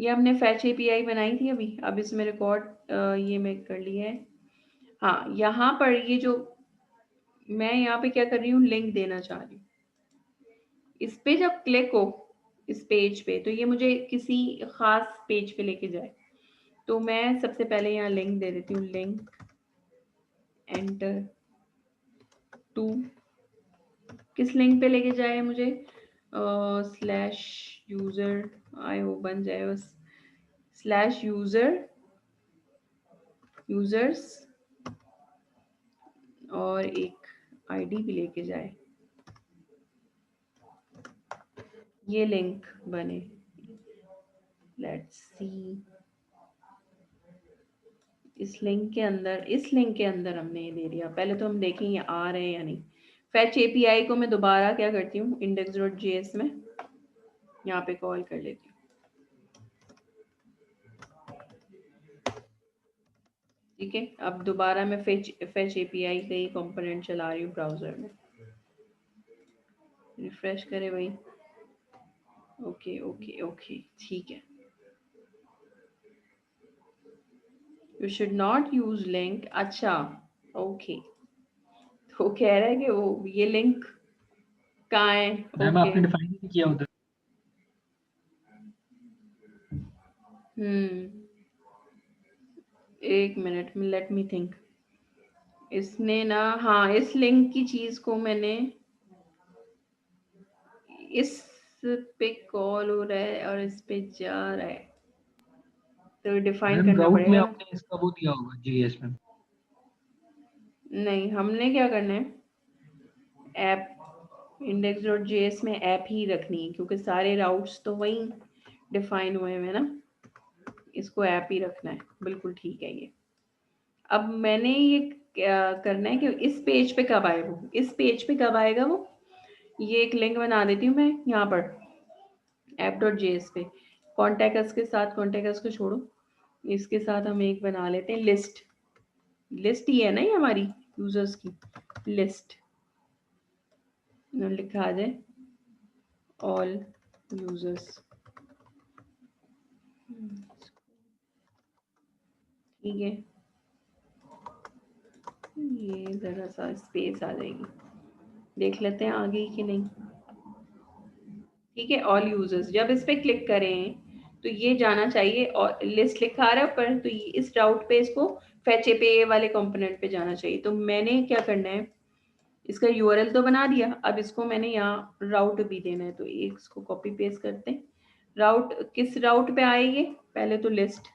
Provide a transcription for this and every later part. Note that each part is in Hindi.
ये हमने फैच एपीआई बनाई थी अभी, अब इसमें रिकॉर्ड ये मैं कर लिया है। हाँ, यहाँ पर ये जो मैं यहाँ पे क्या कर रही हूँ, लिंक देना चाह रही हूँ। इस पे जब क्लिक हो इस पेज पे, तो ये मुझे किसी खास पेज पे लेके जाए। तो मैं सबसे पहले यहाँ लिंक दे देती हूँ, लिंक एंटर टू, किस लिंक पे लेके जाए मुझे, स्लैश यूजर, आई होप बन जाए बस, स्लैश यूजर्स और एक आईडी भी लेके जाए, ये लिंक बने। लेट्स सी, इस लिंक के अंदर हमने ये दे दिया। पहले तो हम देखें ये आ रहे हैं या नहीं। फैच एपीआई को मैं दोबारा क्या करती हूँ, index.js में यहाँ पे कॉल कर लेती हूँ। ठीक है, अब दोबारा मैं फैच एपीआई का ही कंपोनेंट चला रही हूँ ब्राउजर में। रिफ्रेश करें भाई। ओके ओके ओके, ठीक है। You should not use link, अच्छा ओके। तो कह रहा है कि वो ये लिंक कहाँ है। मैम ओके, आपने डिफाइन नहीं किया उधर। एक मिनट में, लेट मी थिंक। इसने ना, हाँ, इस लिंक की चीज को मैंने इस पे कॉल हो रहा है और इस पे जा रहा है, तो डिफाइन मैम करना राउट में पड़ेगा ना। आपने इसका वो दिया होगा जीएस में। नहीं, हमने क्या करना है, ऐप index.js में ऐप ही रखनी है, क्योंकि सारे राउट्स तो वही डिफाइन हुए हैं ना, इसको ऐप ही रखना है। बिल्कुल ठीक है ये। अब मैंने ये क्या करना है कि इस पेज पे कब आए वो, इस पेज पे कब आएगा वो, ये एक लिंक बना देती हूँ मैं यहाँ पर app.js पे। कॉन्टैक्ट्स के साथ, कॉन्टैक्ट्स को छोड़ो, इसके साथ हम एक बना लेते हैं, लिस्ट ही है ना ये हमारी यूजर्स की लिस्ट। लिखा आ जाए ऑल यूजर्स। ठीक है, ये ज़रा सा स्पेस आ जाएगी, देख लेते हैं आ गई कि नहीं। ठीक है, ऑल यूजर्स जब इस पे क्लिक करें तो ये जाना चाहिए, और लिस्ट लिखा आ रहा है ऊपर, तो ये इस राउट पे इसको फैच एपीआई वाले कंपोनेंट पे जाना चाहिए। तो मैंने क्या करना है, इसका यूआरएल तो बना दिया, अब इसको मैंने यहाँ राउट भी देना है, तो एक इसको कॉपी पेस्ट करते हैं। राउट किस राउट पे आएगी, पहले तो लिस्ट,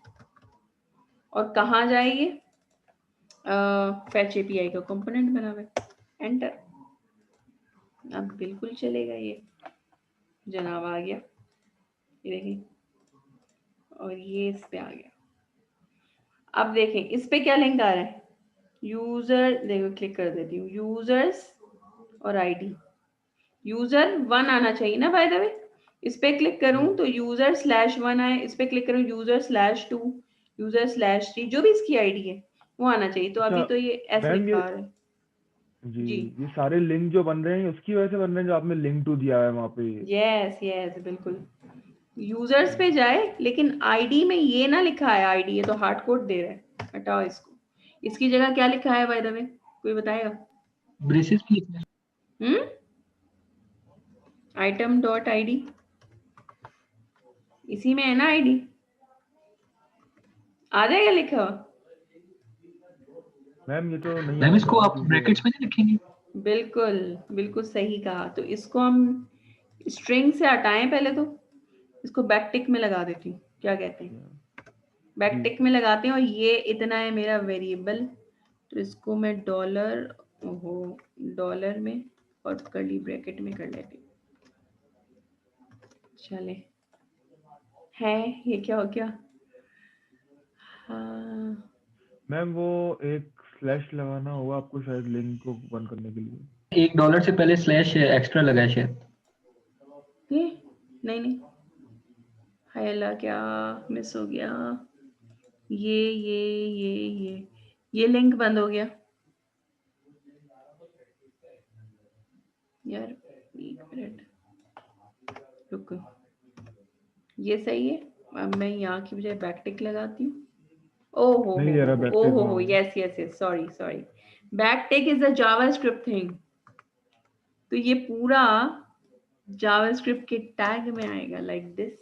और कहाँ जाएगी, फैच एपीआई का कंपोनेंट बना हुआ है, एंटर। अब बिल्कुल चलेगा ये, जनाब आ गया, ये देखिए, और ये इस पे आ गया। अब देखें इस पे क्या लिंक आ रहा है, यूजर, देखो क्लिक कर देती हूँ, यूजर्स और आईडी। यूजर 1 आना चाहिए ना बाय द वे। इस पे क्लिक करूं तो यूजर स्लैश 1 आए, इस पे क्लिक करूं यूजर स्लैश 2, यूजर स्लैश 3, जो भी इसकी आईडी है वो आना चाहिए। तो अच्छा अभी तो ये ऐसे मैम, लिखा ये आ रहा है। जी, जी, ये सारे लिंक जो बन रहे हैं उसकी वजह से बन रहे हैं, जो आपने लिंक टू दिया है वहाँ पे। यस यस बिल्कुल। यूजर्स पे जाए, लेकिन आईडी में ये ना लिखा है आईडी, ये तो हार्ड कोड दे रहा है, हटाओ इसको। इसकी जगह क्या लिखा है बाय द वे, कोई बताएगा। ब्रेसेस भी लिखने हम्म, आइटम डॉट आईडी, इसी में है ना आईडी, आ जाएगा लिखा हुआ। मैम ये तो नहीं मैम आएगा इसको ना, आप क्योंकि ब्रैकेट्स में नहीं लिखेंगे। बिल्कुल, बिल्कुल सही कहा। तो इसको हम स्ट्रिंग से हटाएं पहले तो, इसको बैक टिक में लगा देती हूँ, क्या कहते हैं, बैक जी टिक में लगाते हैं, और ये इतना है मेरा वेरिएबल, तो इसको मैं डॉलर, ओहो, डॉलर में और कर्ली ब्रैकेट में कर लेती हूँ। चले, है ये क्या हो गया, हाँ, मैम, वो एक स्लैश लगाना होगा आपको शायद लिंक को बंद करने के लिए। $1 से पहले स्लैश एक्स्ट्रा लगा है शायद। ये नहीं नहीं, हाय अल्लाह, क्या मिस हो गया, ये लिंक बंद हो गया यार, एक मिनट रुको, ये सही है, अब मैं यहाँ की बजाय बैकटिक लगाती हूँ। Oh, नहीं जरा बैकटिक हाँ yes, sorry. Backtick is a JavaScript thing. तो ये पूरा JavaScript के टैग में आएगा like this.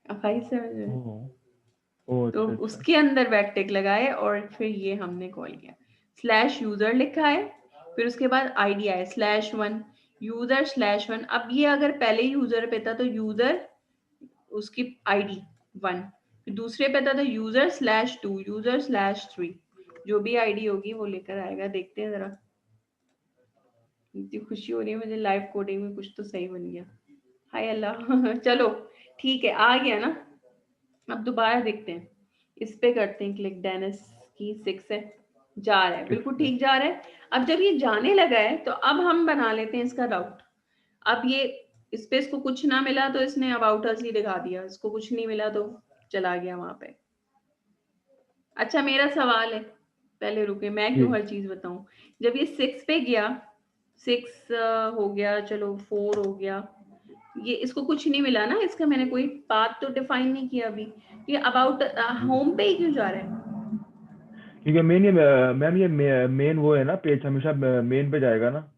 अब आई समझ में? ओ तो अच्छा अच्छा उसके अंदर बैकटिक लगाए और फिर ये हमने कॉल किया। स्लैश यूजर लिखा है, फिर उसके बाद आईडी आया /1 यूजर /1। अब ये अगर पहले यूजर पे था तो यूजर उसकी आईडी 1, फिर दूसरे पे था तो यूजर /2 यूजर /3, जो भी आईडी होगी वो लेकर आएगा। देखते हैं जरा, इतनी खुशी हो रही है मुझे, लाइव कोडिंग में कुछ तो सही बन गया। हाय अल्लाह चलो ठीक है, आ गया ना। अब दोबारा देखते हैं, इस पे करते हैं क्लिक। डेनिस की 6 है, जा रहा है, बिल्कुल ठीक जा रहा है। अब जब ये जाने लगा है तो अब हम बना लेते हैं इसका राउट। अब ये इस पे इसको कुछ ना मिला तो इसने अबाउट अस ही दिखा दिया, इसको कुछ नहीं मिला तो चला गया वहां पे। अच्छा मेरा सवाल है, पहले रुके, मैं जी क्यों हर चीज बताऊं। जब ये 6 पे गया, 6 हो गया, चलो 4 हो गया, ये इसको कुछ नहीं मिला ना, इसका मैंने कोई पाथ तो डिफाइन नहीं किया अभी। ये अबाउट होम पे ही क्यों जा रहा है? क्योंकि मेन ये मैम ये मेन वो है ना, पेज हमेशा मेन पे जाएगा ना,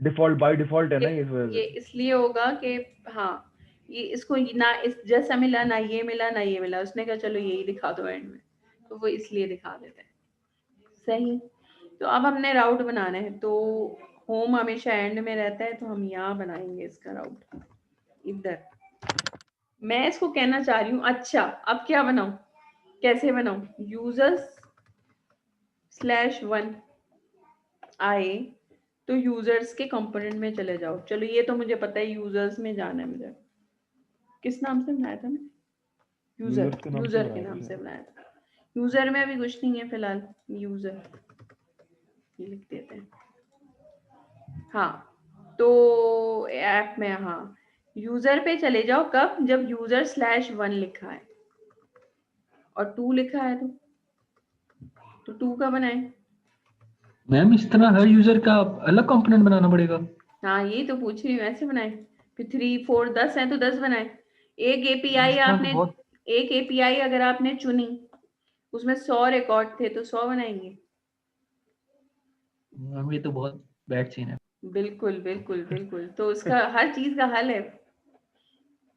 डिफॉल्ट बाय डिफॉल्ट है ना ये इस वजह ये से। इसलिए होगा कि हाँ, ये इसको ना इस जैसा मिला ना ये मिला ना ये मिला, उसने कहा चलो यही दिखा दो एंड में, तो वो इसलिए दिखा देता है। सही। तो अब हमने राउट बनाना है, तो होम हमेशा एंड में रहता है, तो हम यहाँ बनाएंगे इसका राउट इधर। मैं इसको कहना चाह रही हूँ, अच्छा अब क्या बनाऊं, कैसे बनाऊं? यूजर्स /1 आए तो यूजर्स के कंपोनेंट में चले जाओ। चलो ये तो मुझे पता है, यूजर्स में जाना है मुझे। किस नाम से बनाया था मैंने? यूजर्स के नाम से यूजर के बनाया था नाम से शायद। बनाया था। यूजर में अभी कुछ नहीं है फिलहाल, यूजर ये लिख देते हैं। हाँ, तो ऐप में हाँ यूजर पे चले जाओ। कब? जब यूजर /1 लिखा है और 2 लिखा है तो 2 का बनाए। मैम इस तरह हर यूजर का अलग कंपोनेंट बनाना पड़ेगा? हाँ यही तो पूछ रही हूँ, ऐसे बनाए। फिर 3 4 10 है तो 10 बनाए। एक एपीआई इस तरह तो आपने, बहुत। एक एपीआई अगर आपने चुनी, उसमें 100 रिकॉर्ड थे तो 100 बनाएंगे। मैम ये तो बहुत बैड सीन है। बिल्कुल। तो उसका हर चीज का हल है।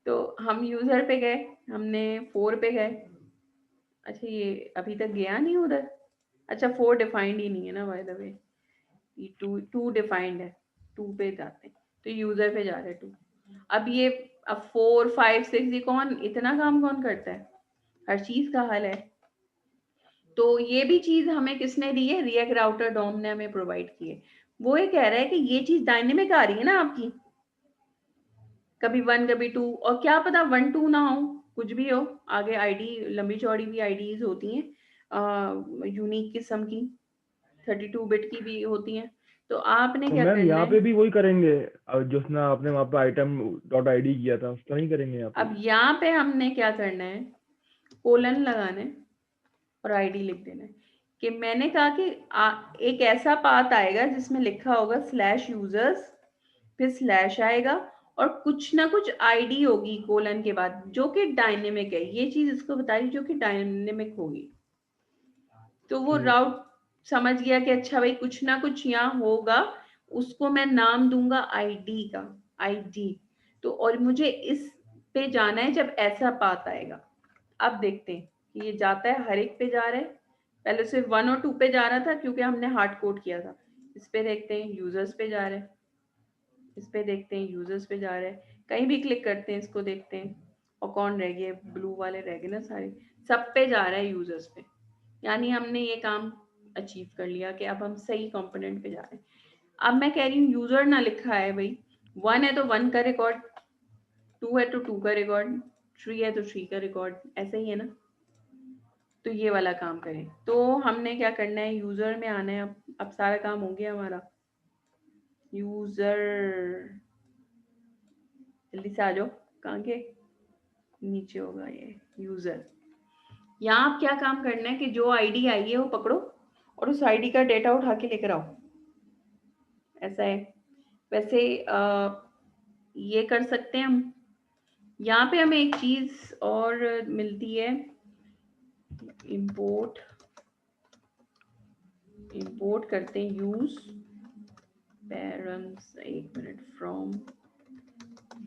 तो हम यूजर पे गए, हमने 4 पे गए। अच्छा ये अभी तक गया नहीं उधर। अच्छा 4 डिफाइंड ही नहीं है ना बाय द वे, ये 2 डिफाइंड है। 2 पे जाते हैं तो यूजर पे जा रहे हैं 2। अब ये अब 4 5 6 ये कौन इतना काम कौन करता है? हर चीज का हल है। तो ये भी चीज हमें किसने दी है? रिएक्ट राउटर डॉम ने हमें प्रोवाइड की है। वो ये कह रहा है कि ये चीज डायनेमिक आ रही है ना आपकी, कभी 1 कभी 2, और क्या पता 1 2 ना हो, कुछ भी हो आगे। आईडी लंबी चौड़ी भी आईडीज होती हैं यूनिक किस्म की, 32 बिट की भी होती हैं। तो आपने तो क्या मैम करना यहाँ है, पे भी वही करेंगे, जिसने आपने वहाँ पे आइटम डॉट आईडी किया था उसका नहीं करेंगे यहाँ पे अब भी? यहाँ पे हमने क्या करना है, कोलन लगाना है और आईडी लिख देना है। कि मैंने कहा कि एक ऐसा पाथ आएगा जिसमें लिखा होगा /users, फिर स्लैश आएगा और कुछ ना कुछ आईडी होगी कोलन के बाद, जो कि डायनेमिक है। ये चीज इसको बता रही जो कि डायनेमिक होगी। तो वो ठीक। राउट समझ गया कि अच्छा भाई कुछ ना कुछ यहाँ होगा, उसको मैं नाम दूंगा आईडी का, आईडी। तो और मुझे इस पे जाना है जब ऐसा पाथ आएगा। अब देखते हैं कि ये जाता है, हर एक पे जा रहा है। पहले सिर्फ 1 और 2 पे जा रहा था क्योंकि हमने हार्ड कोड किया था। इस पे देखते हैं यूजर्स पे जा रहा है, इस पे देखते हैं यूजर्स पे जा रहा है, कहीं भी क्लिक करते हैं इसको देखते हैं। और कौन रह गए? ब्लू वाले रह गए ना सारे, सब पे जा रहा है यूजर्स पे। यानी हमने ये काम अचीव कर लिया कि अब हम सही कंपोनेंट पे जा रहे हैं। अब मैं कह रही हूँ यूजर ना लिखा है भाई, 1 है तो 1 का रिकॉर्ड, 2 है तो 2 का रिकॉर्ड, 3 है तो 3 का रिकॉर्ड, ऐसा ही है ना। तो ये वाला काम करें। तो हमने क्या करना है, यूजर में आना है। अब सारा काम हो गया हमारा। यूजर, जल्दी से आ जाओ, कहाँ के नीचे होगा ये यूजर। यहाँ आप क्या काम करना है कि जो आईडी आई है वो पकड़ो और उस आईडी का डेटा उठा के लेकर आओ, ऐसा है। वैसे ये कर सकते हैं हम यहाँ पे हमें एक चीज और मिलती है, इंपोर्ट करते हैं यूज पैरम्स, एक minute, from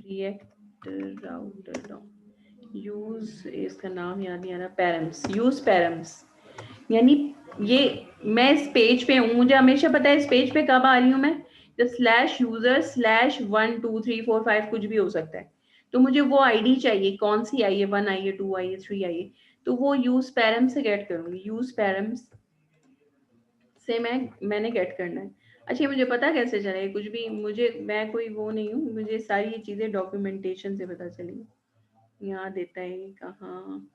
react router, use, इसका नाम याद नहीं आ रहा, पैरम्स, यूज पैरम्स। यानी ये मैं इस पेज पे हूँ, मुझे हमेशा पता है इस पेज पे कब आ रही हूँ मैं, जब स्लैश यूजर स्लैश 1 2 3 4 5 कुछ भी हो सकता है, तो मुझे वो आईडी चाहिए, कौन सी आई है, 1 आई है, 2 आई है, 3 आई है, तो वो यूज पैरम से गेट करूंगी, यूज पैरम्स से मैंने गेट करना है। अच्छा, मुझे पता कैसे चले, कुछ भी मुझे, मैं कोई वो नहीं हूँ, मुझे सारी ये चीजें डॉक्यूमेंटेशन से पता चली। यहाँ देता है कहाँ,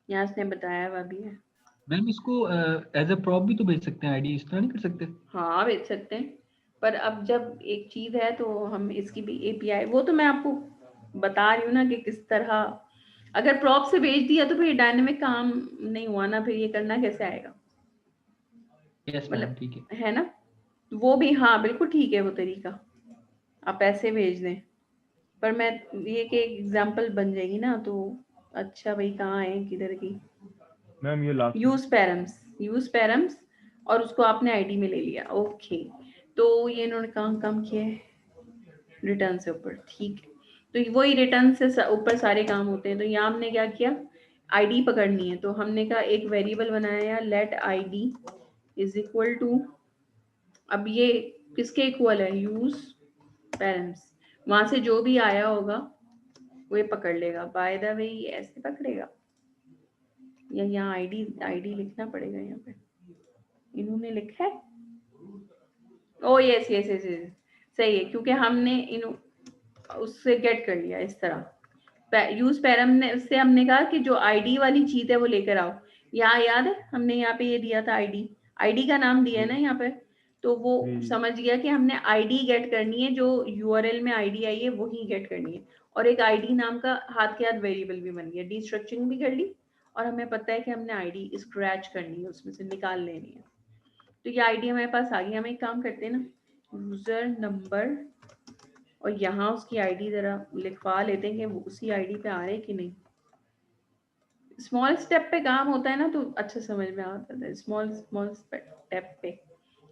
यहाँ इसने बताया हुआ भी है। मैम इसको एज अ प्रॉप भी तो भेज सकते हैं, आईडी इस तरह नहीं कर सकते? हाँ भेज सकते हैं, पर अब जब एक चीज है तो हम इसकी भी एपीआई, वो तो मैं आपको बता रही हूँ ना कि किस तरह, अगर प्रॉप से भेज दिया तो फिर डायनेमिक काम नहीं हुआ ना, फिर ये करना कैसे आएगा, यस मैम, मतलब, ठीक है। है ना, वो भी, हाँ बिल्कुल ठीक है वो तरीका, आप ऐसे भेज दें, पर मैं ये कि एग्जाम्पल बन जाएगी ना, तो अच्छा भाई कहाँ है, किधर की, मैम ये लास्ट में। यूज पैरम्स, और उसको आपने आईडी में ले लिया, ओके। तो ये इन्होंने काम काम किया है रिटर्न से ऊपर, ठीक है, तो वही रिटर्न से ऊपर सारे काम होते हैं। तो यहाँ हमने क्या किया, आईडी पकड़नी है, तो हमने कहा एक वेरिएबल बनाया, let ID is equal to, अब ये किसके इक्वल है, यूज पेरेंट्स, वहां से जो भी आया होगा वो ये पकड़ लेगा, बाय द वे ऐसे पकड़ेगा, या यहाँ आईडी आईडी लिखना पड़ेगा, यहाँ पे इन्होंने लिखा है, ओ यस यस यस यस, सही है, क्योंकि हमने इन उससे गेट कर लिया इस तरह, यूज पैरम ने उससे हमने कहा कि जो आईडी वाली चीज है वो लेकर आओ, यहाँ याद है हमने यहाँ पे ये दिया था, आईडी, आईडी का नाम दिया है ना यहाँ पे, तो वो जी समझ गया कि हमने आईडी गेट करनी है, जो यूआरएल में आईडी आई है वही गेट करनी है, और एक आईडी नाम का हाथ के हाथ वेरिएबल भी बन गया, डिस्ट्रक्चरिंग भी कर ली, और हमें पता है कि हमने आईडी स्क्रैच करनी है, उसमें से निकाल लेनी है, तो ये आईडी हमारे पास आ गई। हम एक काम करते हैं ना, यूजर नंबर, और यहाँ उसकी आईडी जरा लिखवा लेते हैं कि वो उसी आईडी पे आ रहे कि नहीं, स्मॉल स्टेप पे काम होता है ना तो अच्छा समझ में आता है, स्मॉल स्मॉल स्टेप पे,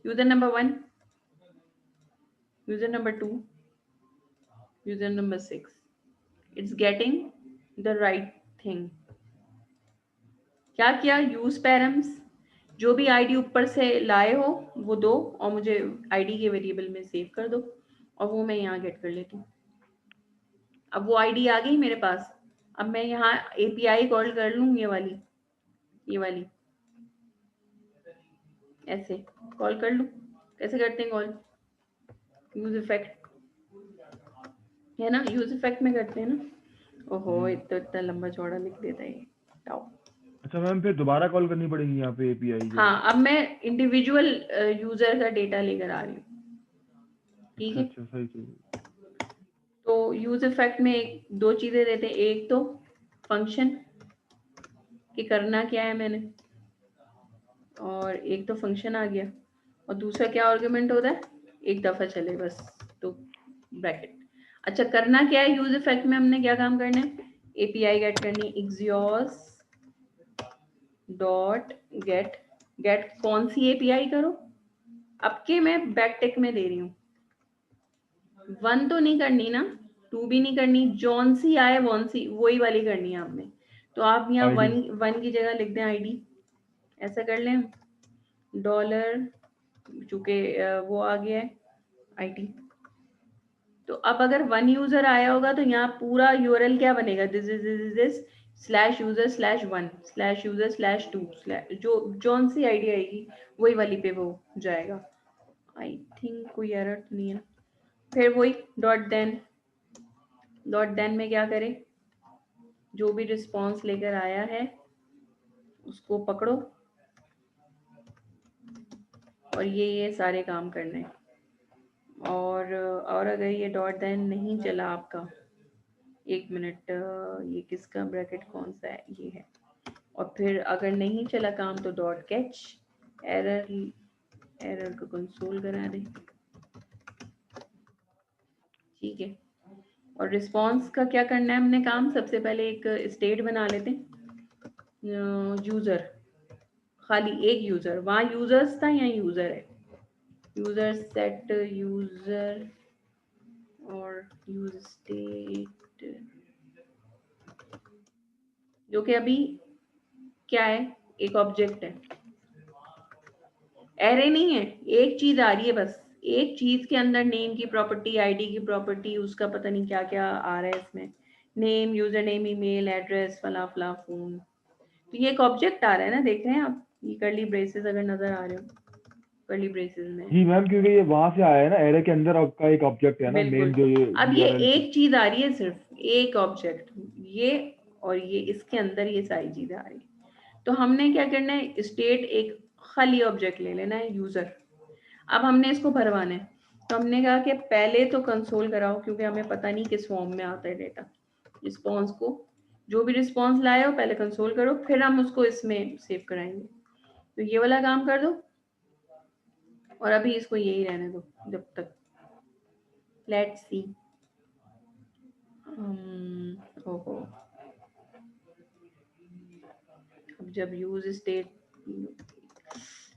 user number 1, user number 2, user number 6, it's getting the right thing, क्या किया, यूज पैरम्स, जो भी आईडी ऊपर से लाए हो वो दो, और मुझे आईडी के वेरिएबल में सेव कर दो, और वो मैं यहाँ गेट कर लेती हूँ। अब वो आईडी आ गई मेरे पास, अब मैं यहाँ एपीआई कॉल कर लूँ, ये वाली ऐसे कॉल कर लूँ, कैसे करते हैं कॉल, यूज इफेक्ट, है ना, यूज इफेक्ट में करते हैं ना, ओहो जी। इतना लंबा चौड़ा लिख देता है ये, आओ। अच्छा मैम, फिर दोबारा कॉल करनी पड़ेगी यहाँ पे एपीआई जो है? हाँ, अब मैं इंडिविजुअल यूजर का डेटा लेकर आ रही हूँ, ठीक अच्छा है, अच्छा, सही सही। तो यूज इफेक्ट में दो चीजें देते हैं, एक तो फंक्शन कि करना क्या है मैंने, और एक तो फंक्शन आ गया, और दूसरा क्या आर्गुमेंट होता है, एक दफा चले बस, तो ब्रैकेट। अच्छा, करना क्या है, यूज इफेक्ट में हमने क्या काम करना है, एपीआई गेट करनी है, एक्सियोस डॉट गेट, गेट कौन सी एपीआई करो, अब के मैं बैक टिक में दे रही हूँ, 1 तो नहीं करनी ना, 2 भी नहीं करनी, जौन सी आए वन सी वही वाली करनी है आपने, तो आप यहाँ आईडी। 1 की जगह लिख दें आईडी, ऐसा कर लें, डॉलर, चूंकि वो आ गया है आईडी, तो अब अगर 1 यूजर आया होगा तो यहाँ पूरा यूआरएल क्या बनेगा, this slash user slash 1 slash user slash 2 जो जौन सी आईडी आएगी वही वाली पे वो जाएगा, आई थिंक कोई एरर तो नहीं है, फिर वही डॉट देन में क्या करें, जो भी रिस्पॉन्स लेकर आया है उसको पकड़ो, और ये सारे काम करने हैं, और अगर ये डॉट देन नहीं चला आपका, एक मिनट, ये किसका ब्रैकेट कौन सा है, ये है, और फिर अगर नहीं चला काम तो डॉट कैच, एरर, एरर को कंसोल करा दें, ठीक है, और रिस्पॉन्स का क्या करना है हमने काम, सबसे पहले एक स्टेट बना लेते हैं, यूजर, खाली एक यूजर, वहाँ यूजर्स था, यहाँ यूजर है, यूजर सेट यूजर और यूज स्टेट, जो कि अभी क्या है, एक ऑब्जेक्ट है, एरे नहीं है, एक चीज आ रही है बस, एक चीज के अंदर नेम की प्रॉपर्टी, आईडी की प्रॉपर्टी, उसका पता नहीं क्या क्या आ रहा है इसमें, name, user name, email address, फला फला फोन, तो ये एक ऑब्जेक्ट आ रहा है ना, देख रहे हैं आप, ये कर्ली ब्रेसेस अगर नजर आ रहे हो, कर्ली ब्रेसेस में, जी मैम, क्योंकि ये वहां से आया है ना, एरे के अंदर आपका एक ऑब्जेक्ट है ना, बिल्कुल। मेन जो ये अब ये यूआरएल एक चीज आ रही है, सिर्फ एक ऑब्जेक्ट, ये और ये, इसके अंदर ये सारी चीजें आ रही है, तो हमने क्या करना है, स्टेट एक खाली ऑब्जेक्ट ले लेना है, यूजर, अब हमने इसको भरवाना है, तो हमने कहा कि पहले तो कंसोल कराओ, क्योंकि हमें पता नहीं किस फॉर्म में आता है डेटा, रिस्पॉन्स को, जो भी रिस्पॉन्स लाए हो पहले कंसोल करो, फिर हम उसको इसमें सेव कराएंगे, तो ये वाला काम कर दो, और अभी इसको यही रहने दो जब तक, लेट्स सी, ओहो, अब जब यूज स्टेट,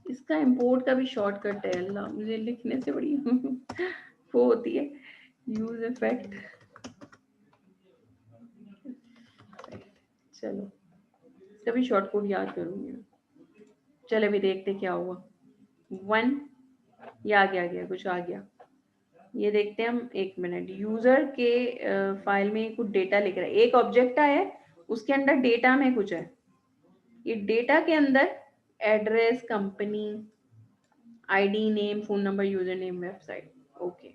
इसका इंपोर्ट का भी शॉर्टकट है, अल्लाह मुझे लिखने से बड़ी वो होती है, यूज इफेक्ट, चलो इसका भी शॉर्टकट याद करूंगी मैं, चलो अभी देखते क्या हुआ, 1, ये आ गया कुछ आ गया, ये देखते हैं हम, एक मिनट, यूजर के फाइल में कुछ डेटा लिख रहा है, एक ऑब्जेक्ट आया है, उसके अंदर डेटा में कुछ है, ये डेटा के अंदर address, company, ID, name, phone number, user name, website, okay,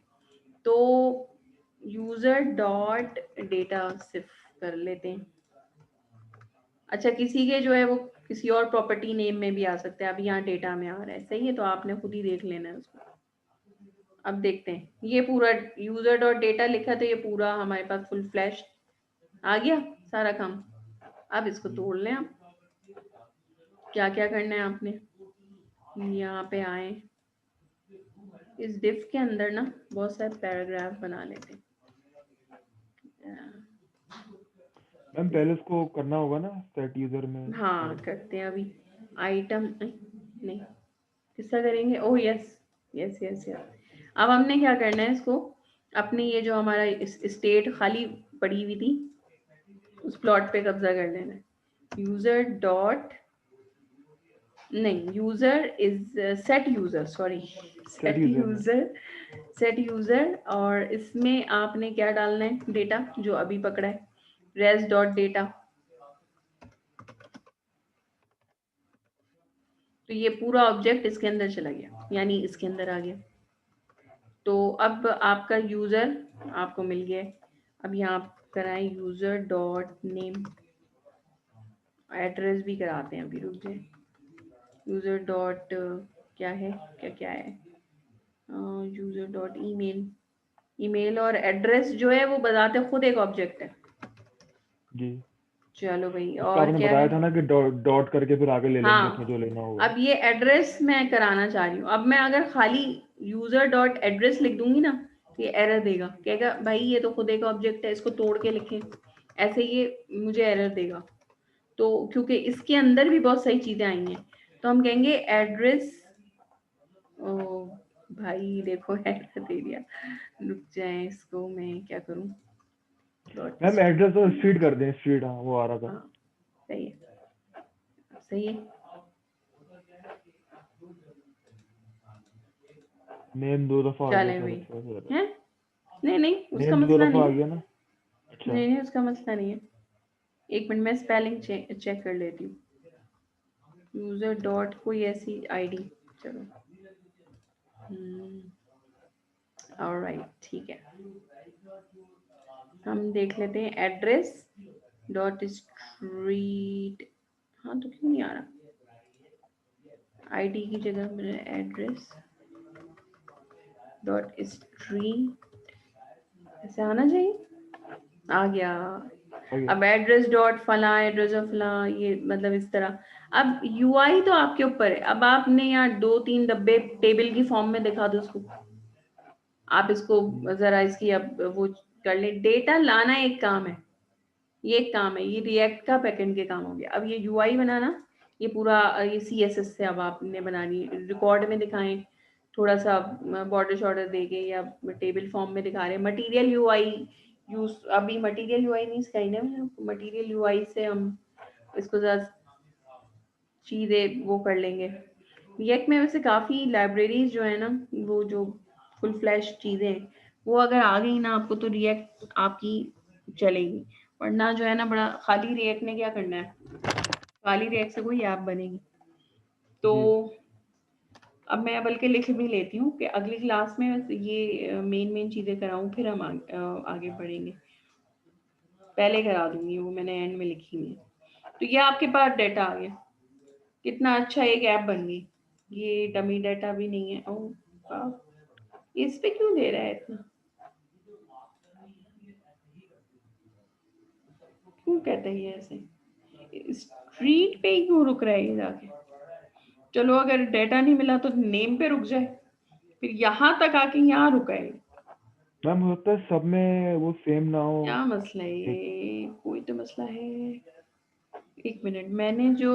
तो यूजर डॉट डेटा सिर्फ कर लेते हैं, अच्छा किसी के जो है वो किसी और प्रॉपर्टी नेम में भी आ सकते हैं, अब यहाँ डेटा में आ रहा है, सही है, तो आपने खुद ही देख लेना है उसको, अब देखते हैं, ये पूरा यूजर डॉट डेटा लिखा, तो ये पूरा हमारे पास फुल फ्लैश आ गया सारा काम, अब इसको तोड़ लें, आप क्या क्या करना है आपने, यहाँ पे आए, इस डिफ के अंदर ना बहुत सारे पैराग्राफ बना लेते हैं, मैम, पहले उसको करना होगा ना सेट यूजर में। हाँ करते हैं अभी, आइटम नहीं, किसका करेंगे, oh yes yes yes yes, अब हमने क्या करना है, इसको अपने ये जो हमारा स्टेट खाली पड़ी हुई थी, उस प्लॉट पे कब्जा कर लेना है, यूजर डॉट, नहीं user is set user, sorry set user, set user, और इसमें आपने क्या डालना है, डेटा जो अभी पकड़ा है, रेस डॉट डेटा, तो ये पूरा ऑब्जेक्ट इसके अंदर चला गया, यानी इसके अंदर आ गया, तो अब आपका यूजर आपको मिल गया, अब यहाँ कराएं यूजर डॉट नेम, एड्रेस भी कराते हैं, अभी रुक जाए, यूजर डॉट क्या है, क्या क्या है, यूजर डॉट ईमेल, ईमेल और एड्रेस जो है वो बताते खुद एक ऑब्जेक्ट है, जी, चलो भाई, उसका और आपने क्या बताया है, था ना कि डॉट करके फिर आगे ले लेंगे उसमें हाँ, जो लेना होगा। अब ये एड्रेस मैं कराना चाह रही हूँ, अब मैं अगर खाली यूजर डॉट एड्रेस लिख दूंगी ना, तो ये एरर देगा, कहेगा भाई ये तो खुद एक ऑब्जेक्ट है, इसको तोड़ के लिखें, ऐसे ये मुझे एरर देगा, तो क्योंकि इसके अंदर भी बहुत सही चीजें आई हैं, तो हम कहेंगे एड्रेस, ओ भाई देखो एरर दे दिया, रुक जाए, इसको मैं क्या करूँ, मैम, एड्रेस तो स्ट्रीट कर दें, स्ट्रीट, हाँ वो आ रहा था। हाँ सही है, सही है, नेम 2 दफा आ गया चले सर, भाई, अच्छा है नहीं उसका नेम 2 मसला दफा नहीं आ है, गया ना। अच्छा, नहीं उसका मसला नहीं है, एक मिनट में स्पेलिंग चेक कर लेती हूँ, यूजर डॉट कोई ऐसी आईडी, चलो ऑलराइट ठीक है, हम देख लेते हैं, एड्रेस डॉट स्ट्रीट, हाँ तो क्यों नहीं आ रहा, आईडी की जगह मेरे एड्रेस डॉट स्ट्रीट, ऐसे आना चाहिए, आ गया, अब एड्रेस डॉट फला, एड्रेस ऑफ फला, ये मतलब इस तरह, अब यूआई तो आपके ऊपर है, अब आपने यहाँ 2-3 डब्बे टेबल की फॉर्म में दिखा दो उसको, आप इसको जरा इसकी अब वो कर ले। डेटा लाना एक काम है, ये एक काम है, ये रिएक्ट का बैकएंड के काम हो गया। अब ये यूआई बनाना, ये पूरा ये सीएसएस से अब आपने बनानी, रिकॉर्ड में दिखाएं, थोड़ा सा बॉर्डर शॉर्डर देके या टेबल फॉर्म में दिखा रहे हैं। मटेरियल यूआई यूज, अभी मटेरियल यूआई नहीं सिखाई ना मैंने, मटेरियल यूआई से हम इसको ज़्यादा चीज़ें वो कर लेंगे। रिएक्ट में वैसे काफ़ी लाइब्रेरीज जो है ना, वो जो फुल फ्लैश चीज़ें, वो अगर आ गई ना आपको तो रिएक्ट आपकी चलेगी, वरना जो है ना बड़ा खाली रिएक्ट ने क्या करना है, खाली रिएक्ट से कोई ऐप बनेगी। तो अब मैं बल्कि लिख भी लेती हूँ कि अगली क्लास में ये मेन चीज़ें कराऊँ, फिर हम आगे बढ़ेंगे। पहले करा दूंगी, वो मैंने एंड में लिखी हुई है। तो ये आपके पास डेटा आ गया, कितना अच्छा एक ऐप बन गई। ये डमी डाटा भी नहीं है। ओह वाह, इस पे क्यों दे रहा है इतना, क्यों कहता है ये ऐसे, स्ट्रीट पे ही क्यों रुक रहा है ये जाके। चलो अगर डेटा नहीं मिला तो नेम पे रुक जाए, फिर यहाँ तक आके यहाँ रुका है। मैम होता है सब में वो सेम ना हो। क्या मसला है ये, कोई तो मसला है। एक मिनट, मैंने जो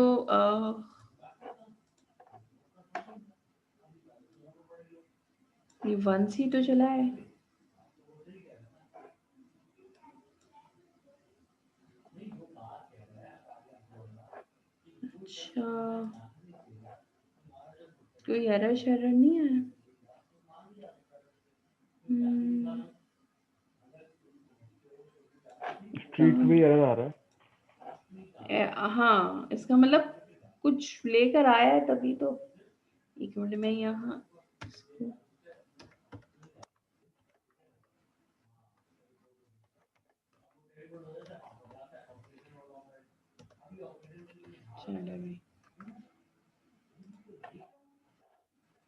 ये 1C तो चला है। अच्छा, कोई एरर शरर नहीं है। स्ट्रीट पे एरर आ रहा है। हाँ, इसका मतलब कुछ लेकर आया है तभी तो। एक मिनट में यहाँ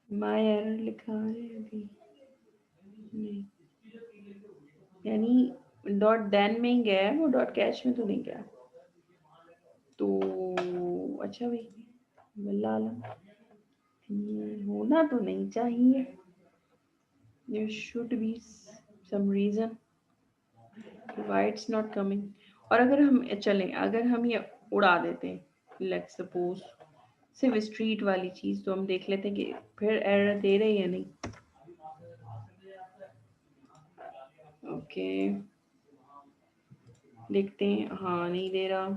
माय एरर लिखा है अभी नहीं, यानी डॉट देन में ही गया है वो, डॉट कैश में तो नहीं गया। तो अच्छा भाई, वल्लाह आलम, होना तो नहीं चाहिए। there should be some reason why it's not coming। और अगर हम चलें, अगर हम ये उड़ा देते हैं, लेट्स सपोज सिर्फ स्ट्रीट वाली चीज, तो हम देख लेते हैं कि फिर एरर दे रही है नहीं। ओके देखते हैं, हाँ नहीं दे रहा,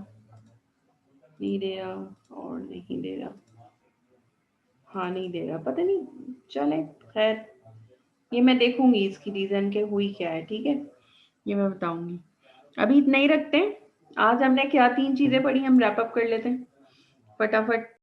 नहीं दे रहा, और नहीं दे रहा, हाँ नहीं दे रहा, पता नहीं। चले खैर, ये मैं देखूंगी इसकी रीजन के हुई क्या है, ठीक है, ये मैं बताऊंगी। अभी इतना ही रखते हैं। आज हमने क्या 3 चीजें पढ़ी, हम रैप अप कर लेते हैं फटाफट।